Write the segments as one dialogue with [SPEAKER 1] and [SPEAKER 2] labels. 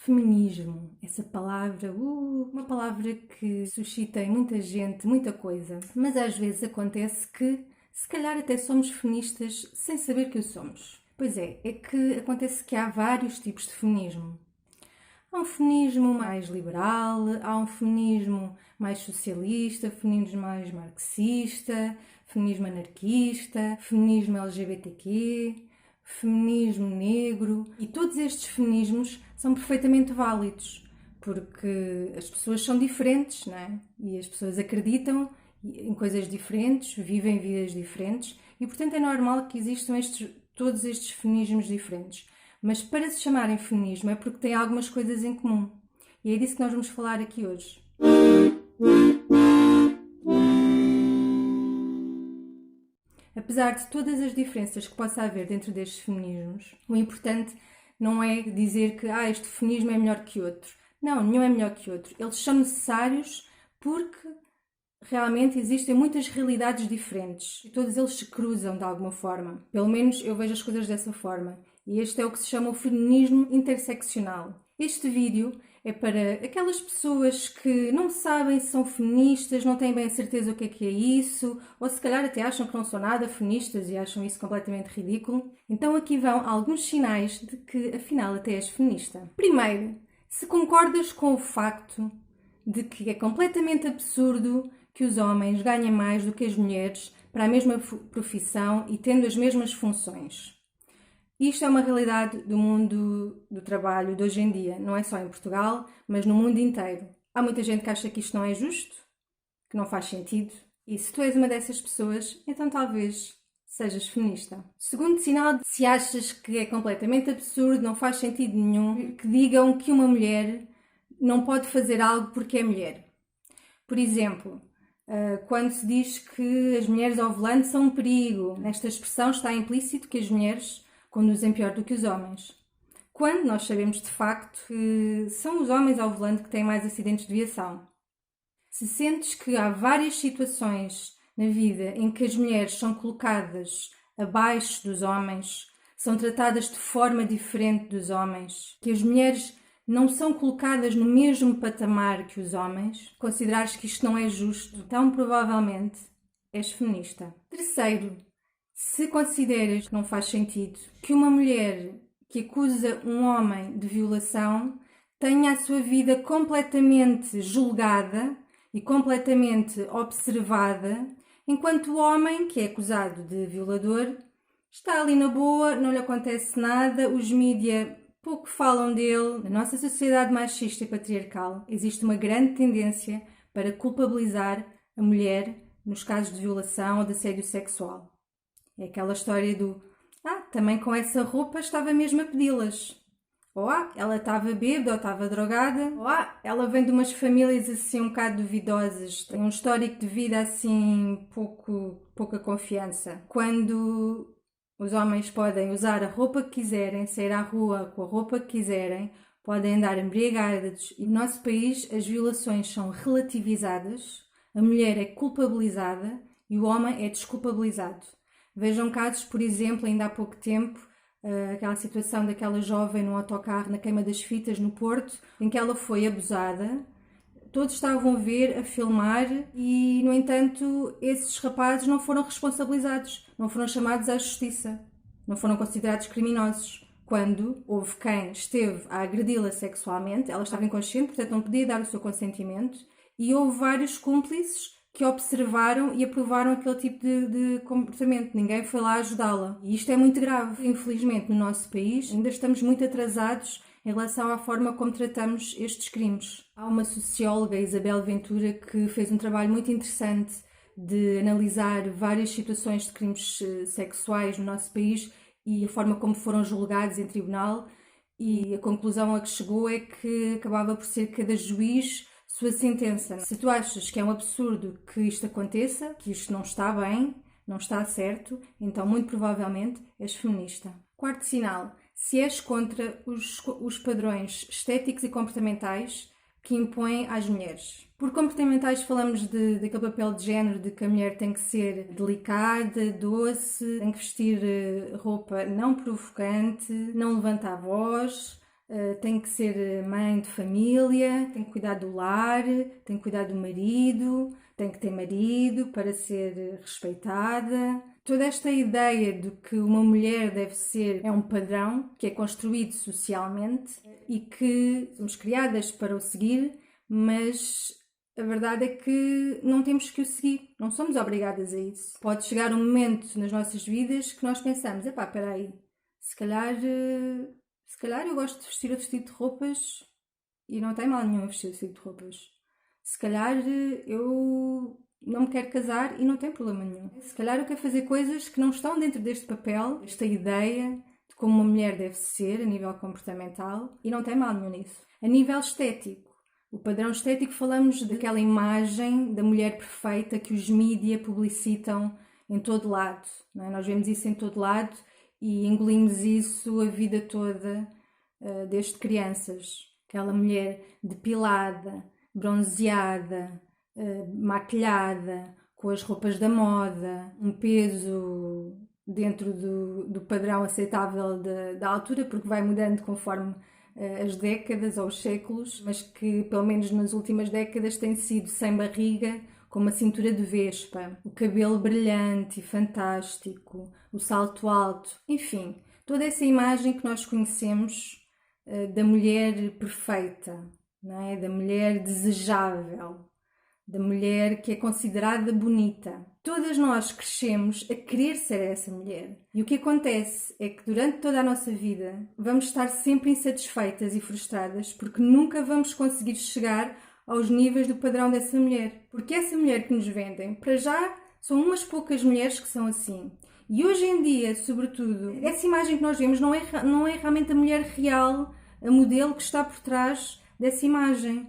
[SPEAKER 1] Feminismo, essa palavra, uma palavra que suscita em muita gente muita coisa, mas às vezes acontece que se calhar até somos feministas sem saber que o somos. Pois é que acontece que há vários tipos de feminismo. Há um feminismo mais liberal, há um feminismo mais socialista, feminismo mais marxista, feminismo anarquista, feminismo LGBTQ, feminismo negro, e todos estes feminismos são perfeitamente válidos, porque as pessoas são diferentes, não é? E as pessoas acreditam em coisas diferentes, vivem vidas diferentes, e portanto é normal que existam todos estes feminismos diferentes. Mas para se chamarem feminismo é porque têm algumas coisas em comum. E é disso que nós vamos falar aqui hoje. Apesar de todas as diferenças que possa haver dentro destes feminismos, o importante não é dizer que este feminismo é melhor que outro. Não, nenhum é melhor que outro. Eles são necessários porque realmente existem muitas realidades diferentes e todos eles se cruzam de alguma forma. Pelo menos eu vejo as coisas dessa forma. E este é o que se chama o feminismo interseccional. Este vídeo é para aquelas pessoas que não sabem se são feministas, não têm bem a certeza o que é isso, ou se calhar até acham que não são nada feministas e acham isso completamente ridículo. Então aqui vão alguns sinais de que afinal até és feminista. Primeiro, se concordas com o facto de que é completamente absurdo que os homens ganhem mais do que as mulheres para a mesma profissão e tendo as mesmas funções. Isto é uma realidade do mundo do trabalho de hoje em dia, não é só em Portugal, mas no mundo inteiro. Há muita gente que acha que isto não é justo, que não faz sentido, e se tu és uma dessas pessoas, então talvez sejas feminista. Segundo sinal, se achas que é completamente absurdo, não faz sentido nenhum, que digam que uma mulher não pode fazer algo porque é mulher. Por exemplo, quando se diz que as mulheres ao volante são um perigo, nesta expressão está implícito que as mulheres conduzem pior do que os homens. Quando nós sabemos de facto que são os homens ao volante que têm mais acidentes de viação. Se sentes que há várias situações na vida em que as mulheres são colocadas abaixo dos homens, são tratadas de forma diferente dos homens, que as mulheres não são colocadas no mesmo patamar que os homens, considerares que isto não é justo, então provavelmente és feminista. Terceiro, se consideras que não faz sentido que uma mulher que acusa um homem de violação tenha a sua vida completamente julgada e completamente observada, enquanto o homem que é acusado de violador está ali na boa, não lhe acontece nada, os mídia pouco falam dele. Na nossa sociedade machista e patriarcal existe uma grande tendência para culpabilizar a mulher nos casos de violação ou de assédio sexual. É aquela história do também com essa roupa estava mesmo a pedi-las. Ou ela estava bêbada ou estava drogada. Ou ela vem de umas famílias assim um bocado duvidosas. Tem um histórico de vida assim pouca confiança. Quando os homens podem usar a roupa que quiserem, sair à rua com a roupa que quiserem, podem andar embriagados. E no nosso país as violações são relativizadas, a mulher é culpabilizada e o homem é desculpabilizado. Vejam casos, por exemplo, ainda há pouco tempo, aquela situação daquela jovem no autocarro na queima das fitas no Porto, em que ela foi abusada. Todos estavam a ver, a filmar e, no entanto, esses rapazes não foram responsabilizados, não foram chamados à justiça, não foram considerados criminosos. Quando houve quem esteve a agredi-la sexualmente, ela estava inconsciente, portanto não podia dar o seu consentimento, e houve vários cúmplices que observaram e aprovaram aquele tipo de comportamento. Ninguém foi lá ajudá-la. E isto é muito grave. Infelizmente, no nosso país, ainda estamos muito atrasados em relação à forma como tratamos estes crimes. Há uma socióloga, Isabel Ventura, que fez um trabalho muito interessante de analisar várias situações de crimes sexuais no nosso país e a forma como foram julgados em tribunal, e a conclusão a que chegou é que acabava por ser cada juiz sua sentença. Se tu achas que é um absurdo que isto aconteça, que isto não está bem, não está certo, então muito provavelmente és feminista. Quarto sinal, se és contra os padrões estéticos e comportamentais que impõem às mulheres. Por comportamentais falamos daquele papel de género, de que a mulher tem que ser delicada, doce, tem que vestir roupa não provocante, não levanta a voz, tem que ser mãe de família, tem que cuidar do lar, tem que cuidar do marido, tem que ter marido para ser respeitada. Toda esta ideia de que uma mulher deve ser é um padrão que é construído socialmente e que somos criadas para o seguir, mas a verdade é que não temos que o seguir, não somos obrigadas a isso. Pode chegar um momento nas nossas vidas que nós pensamos, espera aí, se calhar eu gosto de vestir outro tipo de roupas e não tem mal nenhum vestir outro tipo de roupas. Se calhar eu não me quero casar e não tem problema nenhum. Se calhar eu quero fazer coisas que não estão dentro deste papel, esta ideia de como uma mulher deve ser a nível comportamental e não tem mal nenhum nisso. A nível estético, o padrão estético, falamos daquela imagem da mulher perfeita que os mídia publicitam em todo lado. Não é? Nós vemos isso em todo lado e engolimos isso a vida toda, desde crianças. Aquela mulher depilada, bronzeada, maquilhada, com as roupas da moda, um peso dentro do padrão aceitável da altura, porque vai mudando conforme as décadas ou os séculos, mas que pelo menos nas últimas décadas tem sido sem barriga, com uma cintura de vespa, o cabelo brilhante e fantástico, o salto alto, enfim, toda essa imagem que nós conhecemos da mulher perfeita, não é? Da mulher desejável, da mulher que é considerada bonita. Todas nós crescemos a querer ser essa mulher. E o que acontece é que durante toda a nossa vida vamos estar sempre insatisfeitas e frustradas porque nunca vamos conseguir chegar aos níveis do padrão dessa mulher. Porque essa mulher que nos vendem, para já, são umas poucas mulheres que são assim. E hoje em dia, sobretudo, essa imagem que nós vemos não é realmente a mulher real, a modelo que está por trás dessa imagem.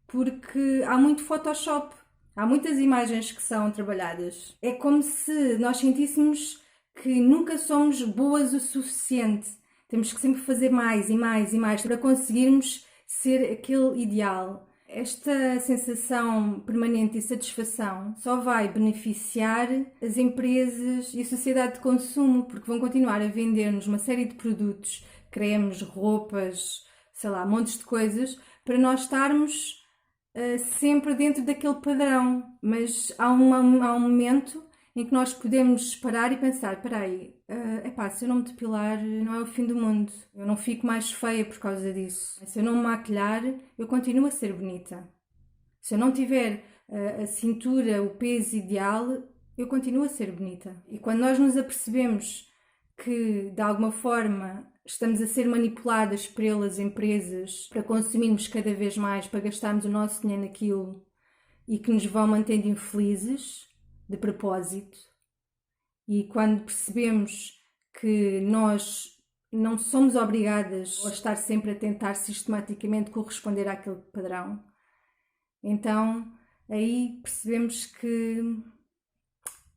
[SPEAKER 1] Porque há muito Photoshop, há muitas imagens que são trabalhadas. É como se nós sentíssemos que nunca somos boas o suficiente. Temos que sempre fazer mais e mais e mais para conseguirmos ser aquele ideal. Esta sensação permanente de satisfação só vai beneficiar as empresas e a sociedade de consumo, porque vão continuar a vender-nos uma série de produtos, cremes, roupas, sei lá, montes de coisas, para nós estarmos sempre dentro daquele padrão. Mas há um momento em que nós podemos parar e pensar, espera aí, se eu não me depilar não é o fim do mundo, eu não fico mais feia por causa disso. Se eu não me maquilhar, eu continuo a ser bonita. Se eu não tiver a cintura, o peso ideal, eu continuo a ser bonita. E quando nós nos apercebemos que, de alguma forma, estamos a ser manipuladas pelas empresas para consumirmos cada vez mais, para gastarmos o nosso dinheiro naquilo e que nos vão mantendo infelizes, de propósito, e quando percebemos que nós não somos obrigadas a estar sempre a tentar sistematicamente corresponder àquele padrão, então aí percebemos que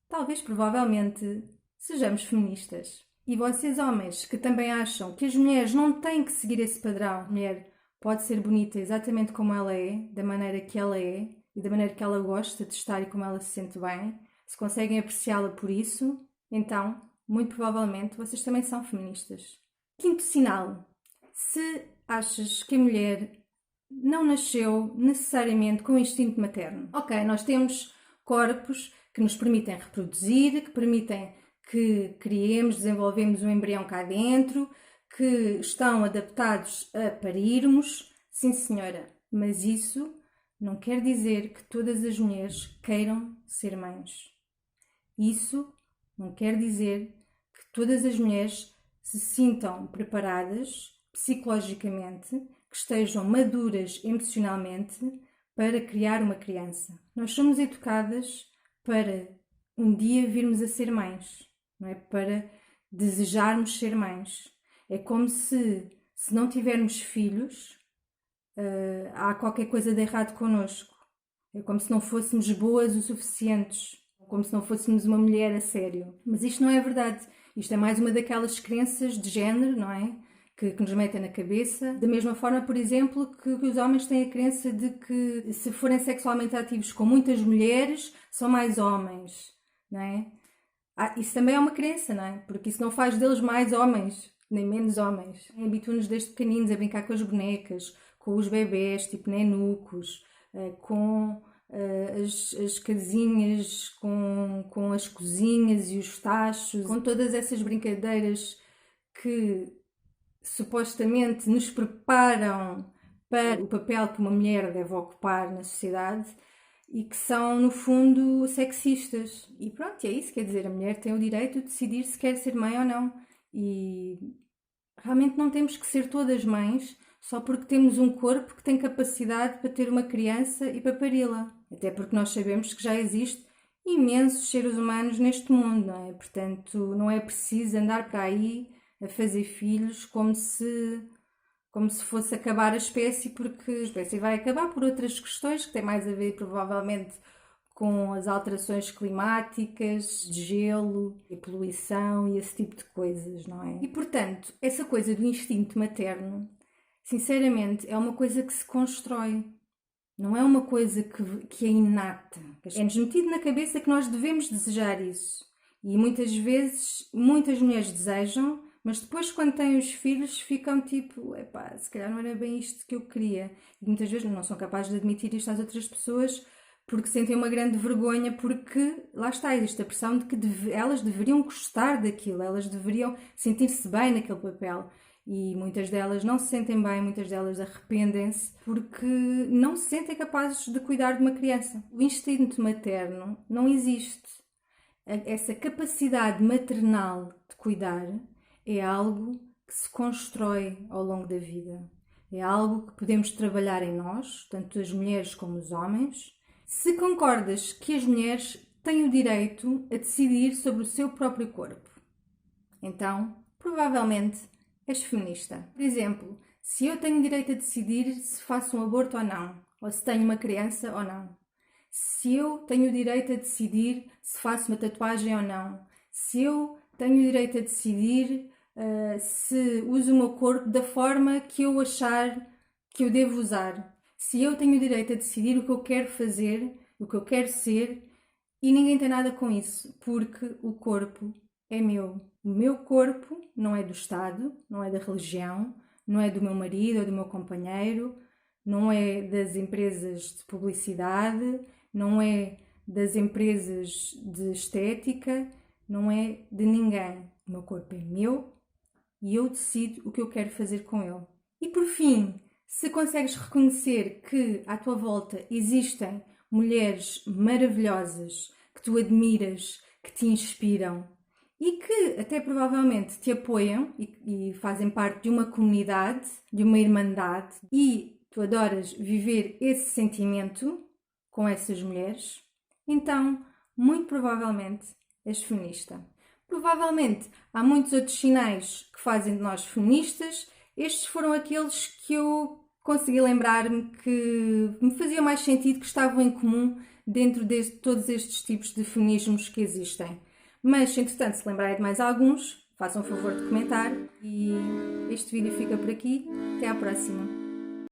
[SPEAKER 1] talvez, provavelmente, sejamos feministas. E vocês, homens, que também acham que as mulheres não têm que seguir esse padrão, a mulher pode ser bonita exatamente como ela é, da maneira que ela é e da maneira que ela gosta de estar e como ela se sente bem, se conseguem apreciá-la por isso, então, muito provavelmente, vocês também são feministas. Quinto sinal: se achas que a mulher não nasceu necessariamente com o instinto materno. Ok, nós temos corpos que nos permitem reproduzir, que permitem que criemos, desenvolvemos um embrião cá dentro, que estão adaptados a parirmos. Sim, senhora, mas isso não quer dizer que todas as mulheres queiram ser mães. Isso não quer dizer que todas as mulheres se sintam preparadas psicologicamente, que estejam maduras emocionalmente para criar uma criança. Nós somos educadas para um dia virmos a ser mães, não é? Para desejarmos ser mães. É como se não tivermos filhos, há qualquer coisa de errado connosco. É como se não fôssemos boas o suficientes, como se não fôssemos uma mulher a sério. Mas isto não é verdade. Isto é mais uma daquelas crenças de género, não é? Que nos metem na cabeça. Da mesma forma, por exemplo, que os homens têm a crença de que se forem sexualmente ativos com muitas mulheres, são mais homens, não é? Isso também é uma crença, não é? Porque isso não faz deles mais homens. nem menos homens. Habituam-nos desde pequeninos a brincar com as bonecas, com os bebés, tipo nenucos, com as casinhas, com as cozinhas e os tachos, com todas essas brincadeiras que supostamente nos preparam para o papel que uma mulher deve ocupar na sociedade e que são, no fundo, sexistas. E pronto, é isso, quer dizer, a mulher tem o direito de decidir se quer ser mãe ou não. E realmente não temos que ser todas mães só porque temos um corpo que tem capacidade para ter uma criança e para pari-la. Até porque nós sabemos que já existe imensos seres humanos neste mundo, não é? Portanto, não é preciso andar para aí a fazer filhos como se fosse acabar a espécie, porque a espécie vai acabar por outras questões que têm mais a ver, provavelmente, com as alterações climáticas, de gelo, e poluição e esse tipo de coisas, não é? E, portanto, essa coisa do instinto materno, sinceramente, é uma coisa que se constrói. Não é uma coisa que é inata. É-nos metido na cabeça que nós devemos desejar isso. E muitas vezes, muitas mulheres desejam, mas depois quando têm os filhos ficam tipo, epá, se calhar não era bem isto que eu queria. E muitas vezes não são capazes de admitir isto às outras pessoas porque sentem uma grande vergonha, porque lá está, existe a pressão de que elas deveriam gostar daquilo, elas deveriam sentir-se bem naquele papel. E muitas delas não se sentem bem, muitas delas arrependem-se porque não se sentem capazes de cuidar de uma criança. O instinto materno não existe. Essa capacidade maternal de cuidar é algo que se constrói ao longo da vida. É algo que podemos trabalhar em nós, tanto as mulheres como os homens. Se concordas que as mulheres têm o direito a decidir sobre o seu próprio corpo, então, provavelmente, és feminista. Por exemplo, se eu tenho direito a decidir se faço um aborto ou não, ou se tenho uma criança ou não. Se eu tenho o direito a decidir se faço uma tatuagem ou não. Se eu tenho o direito a decidir se uso o meu corpo da forma que eu achar que eu devo usar. Se eu tenho o direito a decidir o que eu quero fazer, o que eu quero ser, e ninguém tem nada com isso, porque o corpo é meu. O meu corpo não é do Estado, não é da religião, não é do meu marido ou do meu companheiro, não é das empresas de publicidade, não é das empresas de estética, não é de ninguém. O meu corpo é meu e eu decido o que eu quero fazer com ele. E por fim, se consegues reconhecer que à tua volta existem mulheres maravilhosas que tu admiras, que te inspiram e que até provavelmente te apoiam e fazem parte de uma comunidade, de uma irmandade, e tu adoras viver esse sentimento com essas mulheres, então, muito provavelmente, és feminista. Provavelmente há muitos outros sinais que fazem de nós feministas. Estes foram aqueles que eu consegui lembrar-me que me faziam mais sentido, que estavam em comum dentro de todos estes tipos de feminismos que existem. Mas, se entretanto se lembrarem de mais alguns, façam o favor de comentar. E este vídeo fica por aqui. Até à próxima!